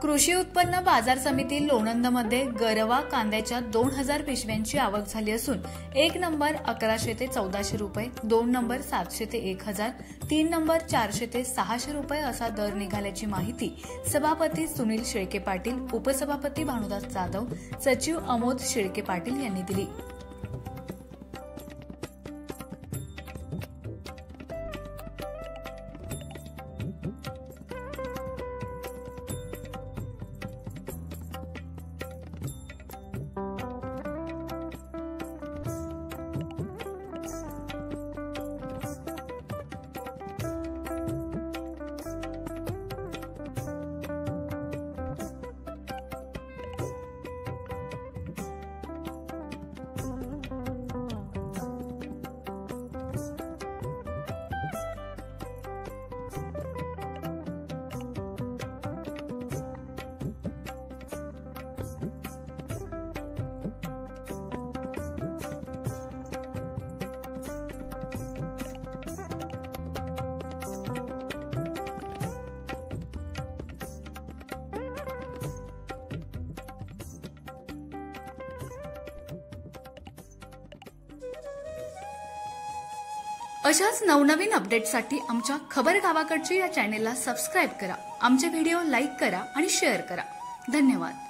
कृषी उत्पन्न बाजार समिती लोणंदमध्ये गरवा कांद्याच्या 2000 पिशव्यांची आवक झाली असून 1 नंबर 1100 ते 1400 रुपये, 2 नंबर 700 ते 1000, 3 नंबर 400 ते 600 रुपये असा दर निघाल्याची माहिती सभापती सुनील शेळके पाटील, उपसभापती भानुदास जाधव, सचिव अमोद शेळके पाटील यांनी दिली। अशाच नवनवीन अपडेट्ससाठी आमच्या खबर गावाकडची या चॅनेलला सबस्क्राइब करा, आमचे व्हिडिओ लाईक करा आणि शेअर करा। धन्यवाद।